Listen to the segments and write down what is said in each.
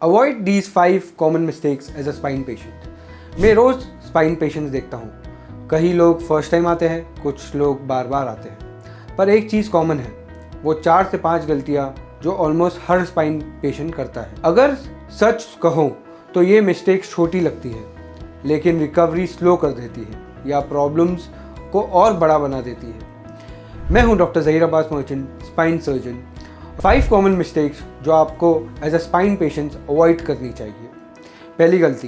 Avoid these 5 common mistakes as a spine patient. मैं रोज़ spine patients देखता हूँ। कई लोग फर्स्ट टाइम आते हैं, कुछ लोग बार बार आते हैं, पर एक चीज़ कॉमन है, वो 4 से 5 गलतियाँ जो ऑलमोस्ट हर स्पाइन पेशेंट करता है। अगर सच कहो तो ये मिस्टेक्स छोटी लगती है, लेकिन रिकवरी स्लो कर देती है या प्रॉब्लम्स को और बड़ा बना देती है। मैं हूं doctor Zaheer Abbas Mohsin, spine surgeon. 5 common mistakes जो आपको as a spine patient avoid करनी चाहिए। पहली गलती,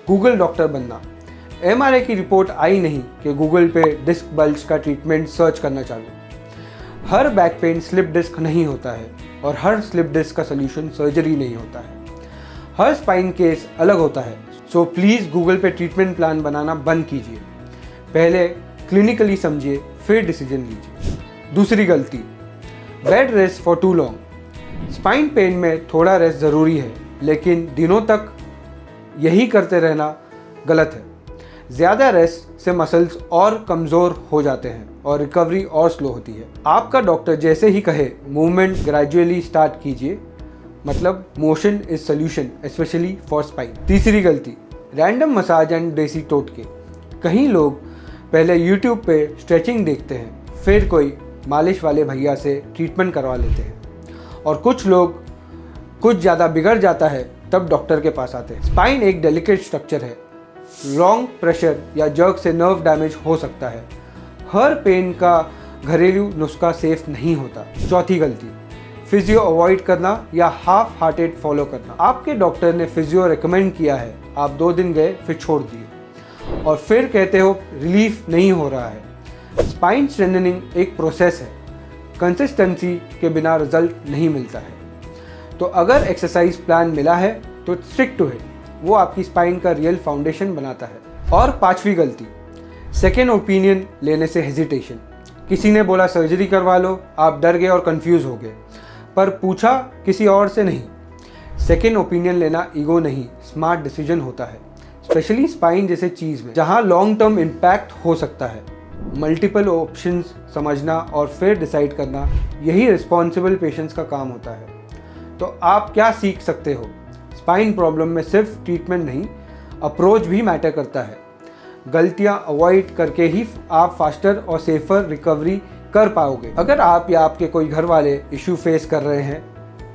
गूगल डॉक्टर बनना। एमआरआई की रिपोर्ट आई नहीं कि गूगल पे डिस्क बल्ज का ट्रीटमेंट सर्च करना चालू। हर बैक पेन स्लिप डिस्क नहीं होता है और हर स्लिप डिस्क का सोल्यूशन सर्जरी नहीं होता है। हर स्पाइन केस अलग होता है, सो प्लीज़ गूगल पे ट्रीटमेंट प्लान बनाना बंद कीजिए। पहले क्लिनिकली समझिए, फिर डिसीजन लीजिए। दूसरी गलती, bed rest for too long. Spine pain में थोड़ा रेस्ट ज़रूरी है, लेकिन दिनों तक यही करते रहना गलत है। ज़्यादा रेस्ट से मसल्स और कमज़ोर हो जाते हैं और रिकवरी और स्लो होती है। आपका डॉक्टर जैसे ही कहे मूवमेंट ग्रेजुअली स्टार्ट कीजिए, मतलब motion is solution specially for spine. तीसरी गलती, रैंडम मसाज एंड देसी टोटके। कई लोग पहले यूट्यूब पे स्ट्रेचिंग देखते हैं, फिर कोई मालिश वाले भैया से ट्रीटमेंट करवा लेते हैं, और कुछ लोग कुछ ज़्यादा बिगड़ जाता है तब डॉक्टर के पास आते हैं। स्पाइन एक डेलिकेट स्ट्रक्चर है, रॉन्ग प्रेशर या जर्क से नर्व डैमेज हो सकता है। हर पेन का घरेलू नुस्खा सेफ नहीं होता। चौथी गलती, फिजियो अवॉइड करना या हाफ हार्टेड फॉलो करना। आपके डॉक्टर ने फिजियो रिकमेंड किया है, आप 2 दिन गए फिर छोड़ दिए और फिर कहते हो रिलीफ नहीं हो रहा है। स्पाइन स्ट्रेंथनिंग एक प्रोसेस है, कंसिस्टेंसी के बिना रिजल्ट नहीं मिलता है। तो अगर एक्सरसाइज प्लान मिला है तो स्टिक टू इट, वो आपकी स्पाइन का रियल फाउंडेशन बनाता है। और 5वीं गलती, सेकेंड ओपिनियन लेने से हेजिटेशन। किसी ने बोला सर्जरी करवा लो, आप डर गए और कंफ्यूज हो गए, पर पूछा किसी और से नहीं। सेकेंड ओपिनियन लेना ईगो नहीं, स्मार्ट डिसीजन होता है, स्पेशली स्पाइन जैसे चीज़ में जहाँ लॉन्ग टर्म इम्पैक्ट हो सकता है। मल्टीपल ऑप्शंस समझना और फिर डिसाइड करना, यही रिस्पॉन्सिबल पेशेंट्स का काम होता है। तो आप क्या सीख सकते हो? स्पाइन प्रॉब्लम में सिर्फ ट्रीटमेंट नहीं, अप्रोच भी मैटर करता है। गलतियां अवॉइड करके ही आप फास्टर और सेफर रिकवरी कर पाओगे। अगर आप या आपके कोई घर वाले इशू फेस कर रहे हैं,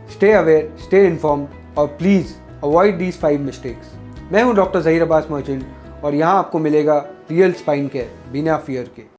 स्टे अवेयर, स्टे इन्फॉर्म्ड और प्लीज़ अवॉइड दीज 5 मिस्टेक्स। मैं हूं डॉक्टर ज़हीर अब्बास मोहसिन और यहाँ आपको मिलेगा रियल स्पाइन केयर बिना फियर के।